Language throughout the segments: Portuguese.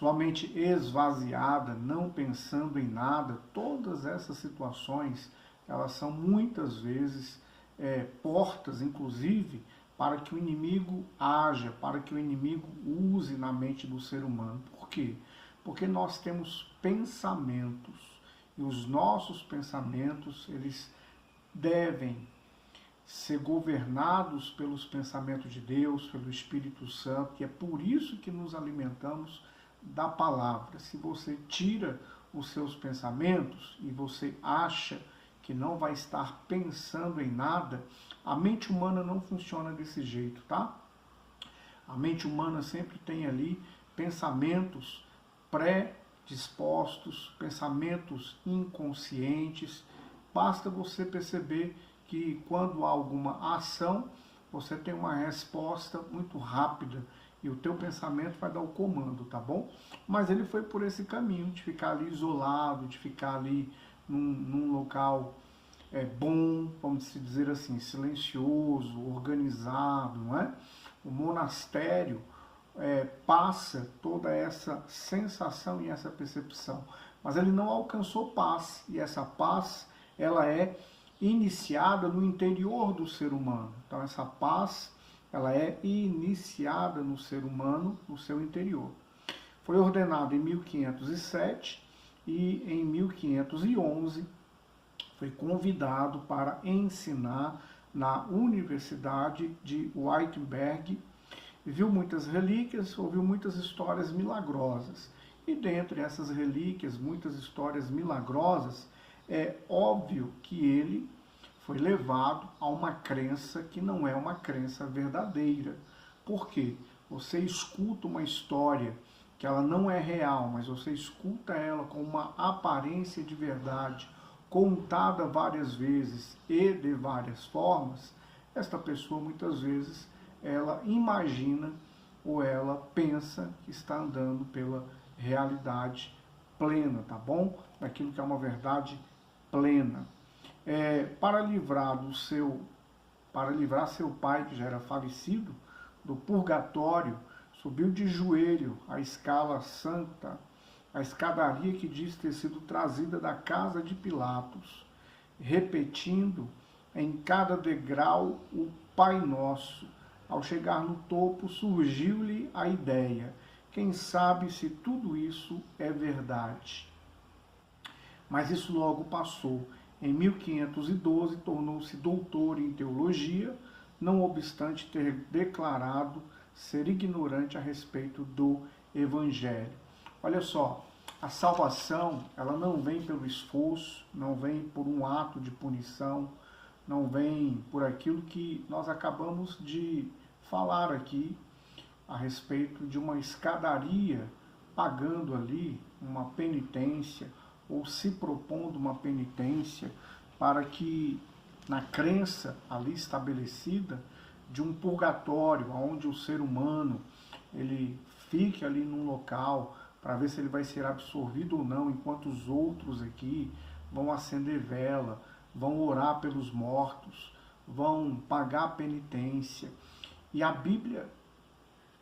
sua mente esvaziada, não pensando em nada, todas essas situações, elas são muitas vezes portas, inclusive, para que o inimigo haja, para que o inimigo use na mente do ser humano. Por quê? Porque nós temos pensamentos, e os nossos pensamentos, eles devem ser governados pelos pensamentos de Deus, pelo Espírito Santo, e é por isso que nos alimentamos da palavra. Se você tira os seus pensamentos e você acha que não vai estar pensando em nada, a mente humana não funciona desse jeito, tá? A mente humana sempre tem ali pensamentos pré-dispostos, pensamentos inconscientes. Basta você perceber que quando há alguma ação, você tem uma resposta muito rápida e o teu pensamento vai dar o comando, tá bom? Mas ele foi por esse caminho de ficar ali isolado, de ficar ali num local bom, vamos dizer assim, silencioso, organizado, não é? O monastério passa toda essa sensação e essa percepção, mas ele não alcançou paz, e essa paz, ela é iniciada no interior do ser humano. Então essa paz, ela é iniciada no ser humano, no seu interior. Foi ordenado em 1507 e em 1511 foi convidado para ensinar na Universidade de Wittenberg. Viu muitas relíquias, ouviu muitas histórias milagrosas. E dentre essas relíquias, muitas histórias milagrosas, é óbvio que ele foi levado a uma crença que não é uma crença verdadeira. Por quê? Você escuta uma história que ela não é real, mas você escuta ela com uma aparência de verdade, contada várias vezes e de várias formas, esta pessoa muitas vezes ela imagina ou ela pensa que está andando pela realidade plena, tá bom? Daquilo que é uma verdade plena. Para livrar seu pai, que já era falecido, do purgatório, subiu de joelho a escala santa, a escadaria que diz ter sido trazida da casa de Pilatos, repetindo em cada degrau o Pai Nosso. Ao chegar no topo, surgiu-lhe a ideia: quem sabe se tudo isso é verdade? Mas isso logo passou. Em 1512, tornou-se doutor em teologia, não obstante ter declarado ser ignorante a respeito do Evangelho. Olha só, a salvação, ela não vem pelo esforço, não vem por um ato de punição, não vem por aquilo que nós acabamos de falar aqui a respeito de uma escadaria pagando ali uma penitência ou se propondo uma penitência para que, na crença ali estabelecida de um purgatório, onde o ser humano ele fique ali num local para ver se ele vai ser absorvido ou não, enquanto os outros aqui vão acender vela, vão orar pelos mortos, vão pagar a penitência. E a Bíblia,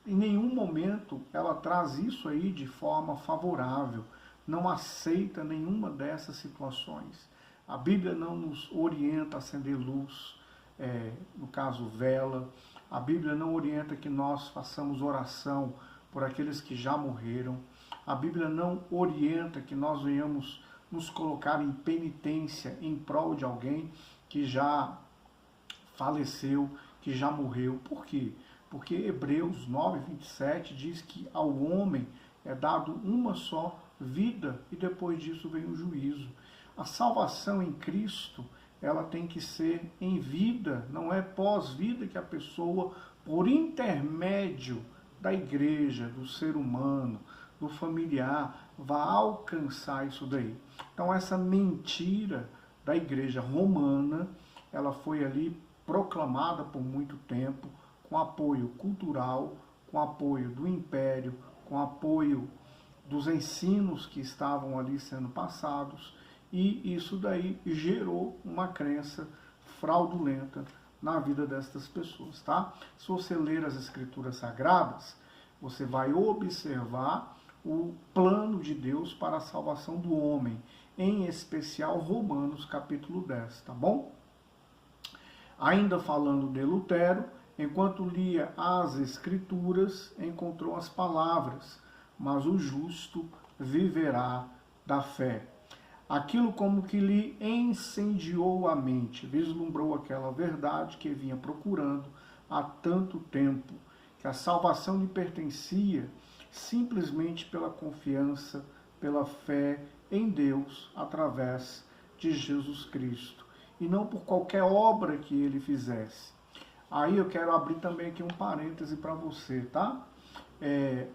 em nenhum momento, ela traz isso aí de forma favorável, não aceita nenhuma dessas situações. A Bíblia não nos orienta a acender luz, no caso vela. A Bíblia não orienta que nós façamos oração por aqueles que já morreram. A Bíblia não orienta que nós venhamos nos colocar em penitência em prol de alguém que já faleceu, que já morreu. Por quê? Porque Hebreus 9:27 diz que ao homem é dado uma só vida e depois disso vem o juízo. A salvação em Cristo, ela tem que ser em vida, não é pós-vida que a pessoa, por intermédio da igreja, do ser humano, do familiar, vai alcançar isso daí. Então essa mentira da igreja romana, ela foi ali proclamada por muito tempo, com apoio cultural, com apoio do império, com apoio dos ensinos que estavam ali sendo passados, e isso daí gerou uma crença fraudulenta na vida destas pessoas, tá? Se você ler as Escrituras Sagradas, você vai observar o plano de Deus para a salvação do homem, em especial Romanos capítulo 10, tá bom? Ainda falando de Lutero, enquanto lia as Escrituras, encontrou as palavras, mas o justo viverá da fé. Aquilo como que lhe incendiou a mente, vislumbrou aquela verdade que vinha procurando há tanto tempo, que a salvação lhe pertencia simplesmente pela confiança, pela fé em Deus, através de Jesus Cristo, e não por qualquer obra que ele fizesse. Aí eu quero abrir também aqui um parêntese para você, tá?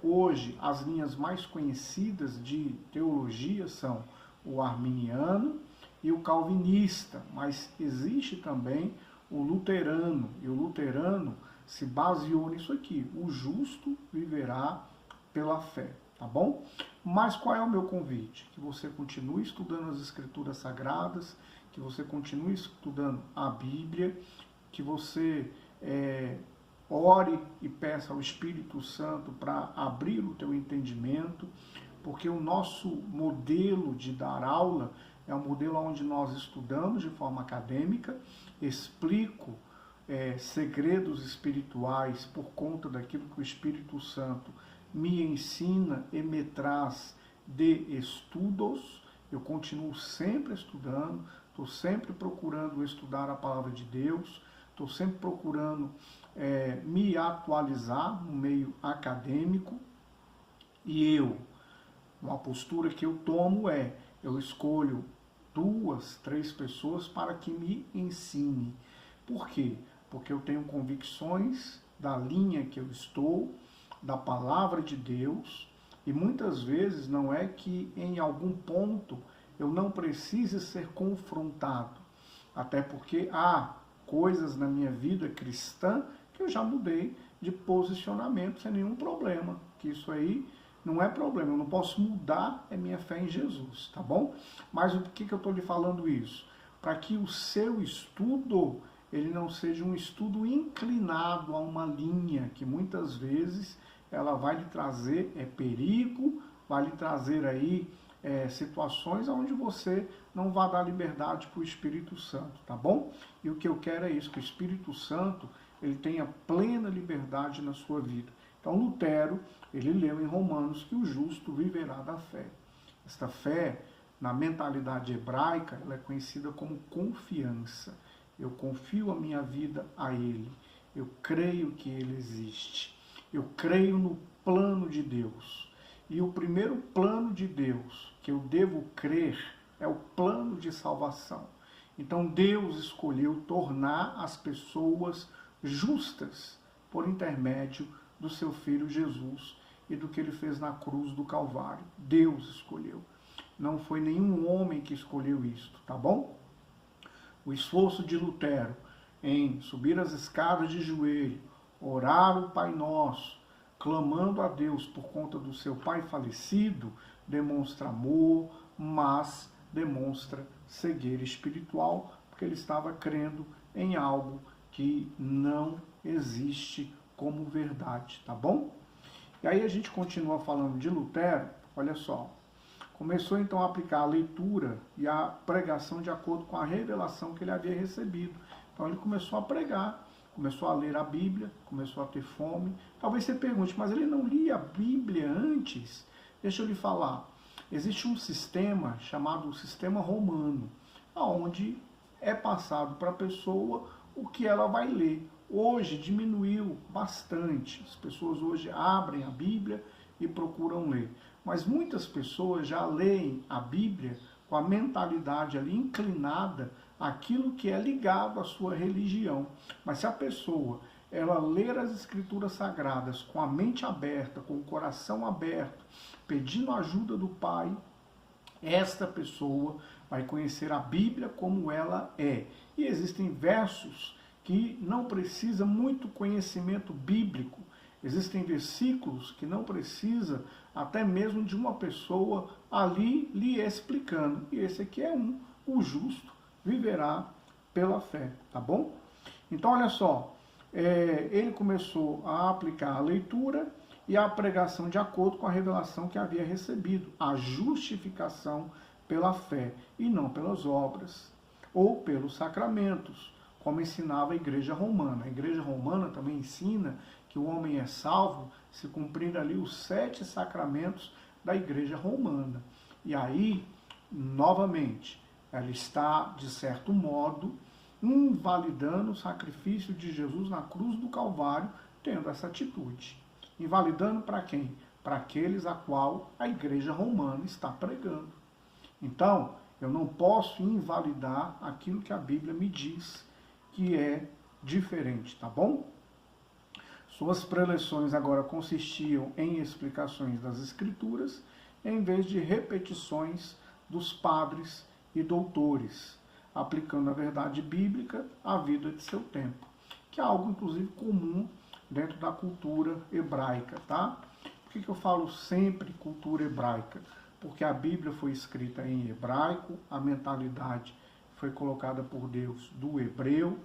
Hoje, as linhas mais conhecidas de teologia são o arminiano e o calvinista, mas existe também o luterano, e o luterano se baseou nisso aqui: o justo viverá pela fé, tá bom? Mas qual é o meu convite? Que você continue estudando as Escrituras Sagradas, que você continue estudando a Bíblia, que você ore e peça ao Espírito Santo para abrir o teu entendimento, porque o nosso modelo de dar aula é um modelo onde nós estudamos de forma acadêmica, explico segredos espirituais por conta daquilo que o Espírito Santo me ensina e me traz de estudos. Eu continuo sempre estudando, estou sempre procurando estudar a palavra de Deus, estou sempre procurando me atualizar no meio acadêmico, e uma postura que eu tomo eu escolho 2, 3 pessoas para que me ensine. Por quê? Porque eu tenho convicções da linha que eu estou, da palavra de Deus, e muitas vezes não é que em algum ponto eu não precise ser confrontado, até porque há coisas na minha vida cristã que eu já mudei de posicionamento sem nenhum problema, que isso aí não é problema, eu não posso mudar a minha fé em Jesus, tá bom? Mas o que eu estou lhe falando isso? Para que o seu estudo, ele não seja um estudo inclinado a uma linha, que muitas vezes ela vai lhe trazer perigo, vai lhe trazer aí situações onde você não vai dar liberdade para o Espírito Santo, tá bom? E o que eu quero é isso, que o Espírito Santo ele tenha plena liberdade na sua vida. Então Lutero, ele leu em Romanos que o justo viverá da fé. Esta fé, na mentalidade hebraica, ela é conhecida como confiança. Eu confio a minha vida a Ele. Eu creio que Ele existe. Eu creio no plano de Deus. E o primeiro plano de Deus que eu devo crer é o plano de salvação. Então Deus escolheu tornar as pessoas justas por intermédio do seu Filho Jesus e do que ele fez na cruz do Calvário. Deus escolheu. Não foi nenhum homem que escolheu isto, tá bom? O esforço de Lutero em subir as escadas de joelho, orar o Pai Nosso, clamando a Deus por conta do seu pai falecido, demonstra amor, mas demonstra cegueira espiritual, porque ele estava crendo em algo que não existe como verdade, tá bom? E aí a gente continua falando de Lutero, olha só. Começou então a aplicar a leitura e a pregação de acordo com a revelação que ele havia recebido. Então ele começou a pregar, começou a ler a Bíblia, começou a ter fome. Talvez você pergunte, mas ele não lia a Bíblia antes? Deixa eu lhe falar. Existe um sistema chamado sistema romano, onde é passado para a pessoa o que ela vai ler. Hoje diminuiu bastante. As pessoas hoje abrem a Bíblia e procuram ler. Mas muitas pessoas já leem a Bíblia com a mentalidade ali inclinada àquilo que é ligado à sua religião. Mas se a pessoa ela ler as Escrituras Sagradas com a mente aberta, com o coração aberto, pedindo a ajuda do Pai, esta pessoa vai conhecer a Bíblia como ela é. E existem versos que não precisam muito conhecimento bíblico. Existem versículos que não precisa até mesmo de uma pessoa ali lhe explicando. E esse aqui é o justo viverá pela fé, tá bom? Então olha só, ele começou a aplicar a leitura e a pregação de acordo com a revelação que havia recebido, a justificação pela fé e não pelas obras, ou pelos sacramentos, como ensinava a Igreja Romana. A Igreja Romana também ensina que o homem é salvo se cumprir ali os 7 sacramentos da Igreja Romana. E aí, novamente, ela está, de certo modo, invalidando o sacrifício de Jesus na cruz do Calvário, tendo essa atitude. Invalidando para quem? Para aqueles a qual a Igreja Romana está pregando. Então, eu não posso invalidar aquilo que a Bíblia me diz que é diferente, tá bom? Suas preleções agora consistiam em explicações das Escrituras, em vez de repetições dos padres e doutores, aplicando a verdade bíblica à vida de seu tempo, que é algo, inclusive, comum dentro da cultura hebraica, tá? Por que eu falo sempre cultura hebraica? Porque a Bíblia foi escrita em hebraico, a mentalidade foi colocada por Deus do hebreu,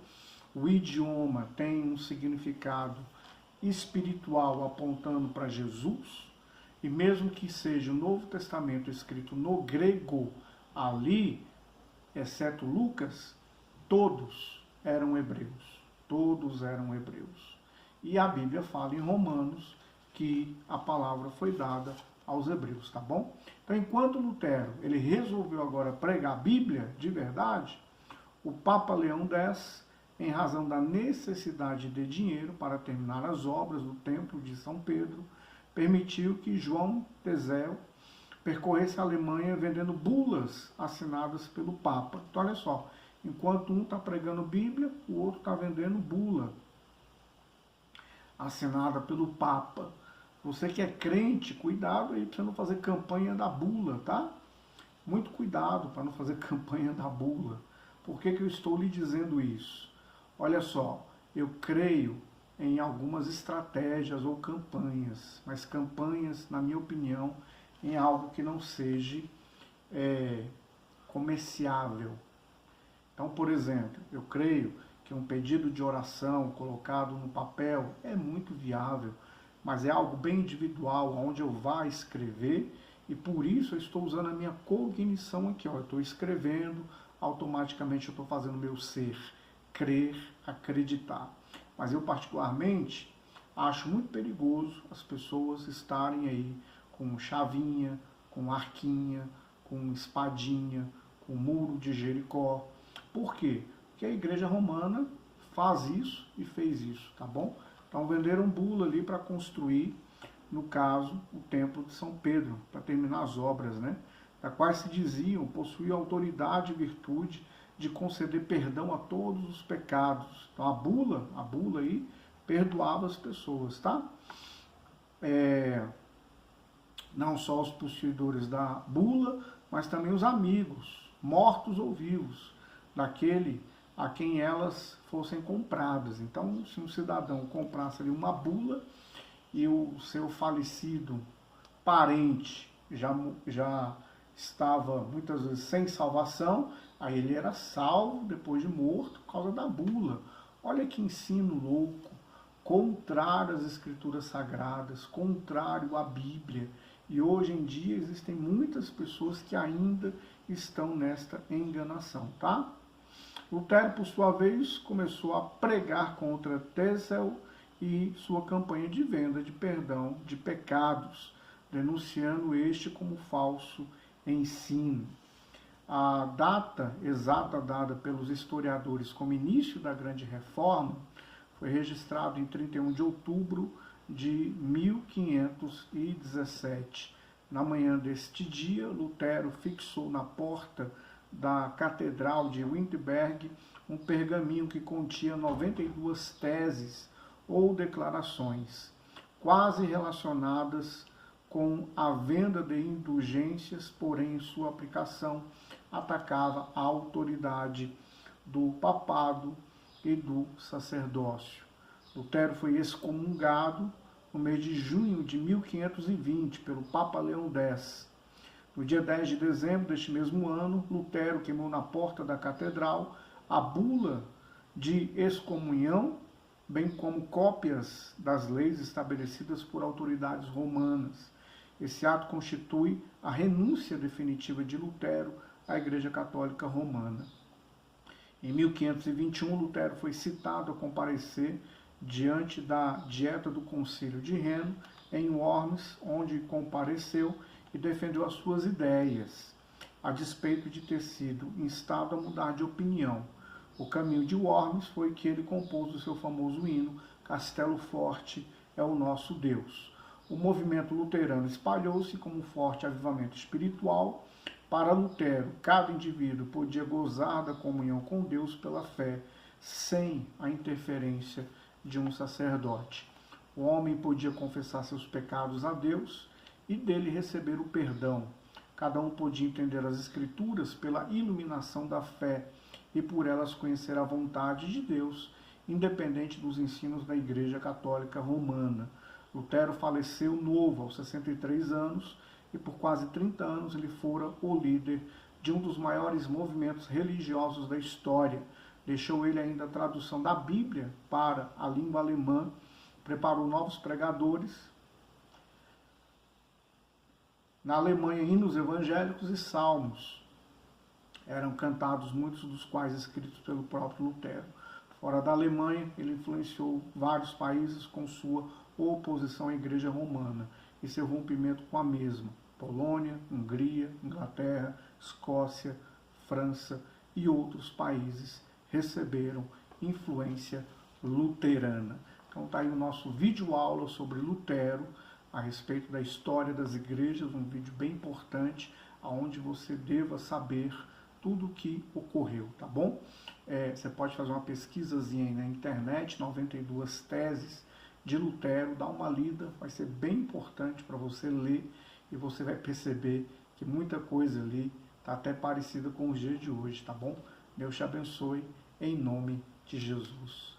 o idioma tem um significado espiritual apontando para Jesus, e mesmo que seja o Novo Testamento escrito no grego, ali, exceto Lucas, todos eram hebreus. Todos eram hebreus. E a Bíblia fala em Romanos que a palavra foi dada aos hebreus, tá bom? Então, enquanto Lutero ele resolveu agora pregar a Bíblia de verdade, o Papa Leão X, em razão da necessidade de dinheiro para terminar as obras do Templo de São Pedro, permitiu que João Tezel percorresse a Alemanha vendendo bulas assinadas pelo Papa. Então, olha só, enquanto um está pregando Bíblia, o outro está vendendo bula assinada pelo Papa. Você que é crente, cuidado aí para você não fazer campanha da bula, tá? Muito cuidado para não fazer campanha da bula. Por que eu estou lhe dizendo isso? Olha só, eu creio em algumas estratégias ou campanhas, mas campanhas, na minha opinião, em algo que não seja comerciável. Então, por exemplo, eu creio que um pedido de oração colocado no papel é muito viável, mas é algo bem individual, onde eu vá escrever, e por isso eu estou usando a minha cognição aqui. Ó, eu estou escrevendo, automaticamente eu estou fazendo o meu ser, crer, acreditar. Mas eu particularmente acho muito perigoso as pessoas estarem aí com chavinha, com arquinha, com espadinha, com muro de Jericó. Por quê? Porque a Igreja Romana faz isso e fez isso, tá bom? Então venderam bula ali para construir, no caso, o Templo de São Pedro, para terminar as obras, né? Da quais se diziam possuir autoridade e virtude de conceder perdão a todos os pecados. Então a bula aí, perdoava as pessoas, tá? Não só os possuidores da bula, mas também os amigos, mortos ou vivos, daquele a quem elas fossem compradas. Então, se um cidadão comprasse ali uma bula e o seu falecido parente já estava muitas vezes sem salvação, aí ele era salvo depois de morto por causa da bula. Olha que ensino louco, contrário às Escrituras Sagradas, contrário à Bíblia. E hoje em dia existem muitas pessoas que ainda estão nesta enganação, tá? Lutero, por sua vez, começou a pregar contra Tetzel e sua campanha de venda de perdão de pecados, denunciando este como falso ensino. A data exata dada pelos historiadores como início da Grande Reforma foi registrado em 31 de outubro de 1517. Na manhã deste dia, Lutero fixou na porta da Catedral de Wittenberg um pergaminho que continha 92 teses ou declarações, quase relacionadas com a venda de indulgências, porém em sua aplicação atacava a autoridade do papado e do sacerdócio. Lutero foi excomungado no mês de junho de 1520 pelo Papa Leão X. No dia 10 de dezembro deste mesmo ano, Lutero queimou na porta da catedral a bula de excomunhão bem como cópias das leis estabelecidas por autoridades romanas. Esse ato constitui a renúncia definitiva de Lutero à Igreja Católica Romana. Em 1521, Lutero foi citado a comparecer diante da Dieta do Concílio de Reno, em Worms, onde compareceu e defendeu as suas ideias, a despeito de ter sido instado a mudar de opinião. O caminho de Worms foi que ele compôs o seu famoso hino Castelo Forte é o nosso Deus. O movimento luterano espalhou-se como um forte avivamento espiritual. Para Lutero, cada indivíduo podia gozar da comunhão com Deus pela fé, sem a interferência de um sacerdote. O homem podia confessar seus pecados a Deus e dele receber o perdão. Cada um podia entender as Escrituras pela iluminação da fé e por elas conhecer a vontade de Deus, independente dos ensinos da Igreja Católica Romana. Lutero faleceu novo, aos 63 anos, e por quase 30 anos ele fora o líder de um dos maiores movimentos religiosos da história. Deixou ele ainda a tradução da Bíblia para a língua alemã, preparou novos pregadores. Na Alemanha, hinos evangélicos e salmos eram cantados, muitos dos quais escritos pelo próprio Lutero. Fora da Alemanha, ele influenciou vários países com sua oposição à Igreja Romana e seu rompimento com a mesma. Polônia, Hungria, Inglaterra, Escócia, França e outros países receberam influência luterana. Então está aí o nosso vídeo aula sobre Lutero, a respeito da história das igrejas, um vídeo bem importante, onde você deva saber tudo o que ocorreu, tá bom? Você pode fazer uma pesquisazinha aí na internet, 92 teses de Lutero, dá uma lida, vai ser bem importante para você ler e você vai perceber que muita coisa ali está até parecida com os dias de hoje, tá bom? Deus te abençoe, em nome de Jesus.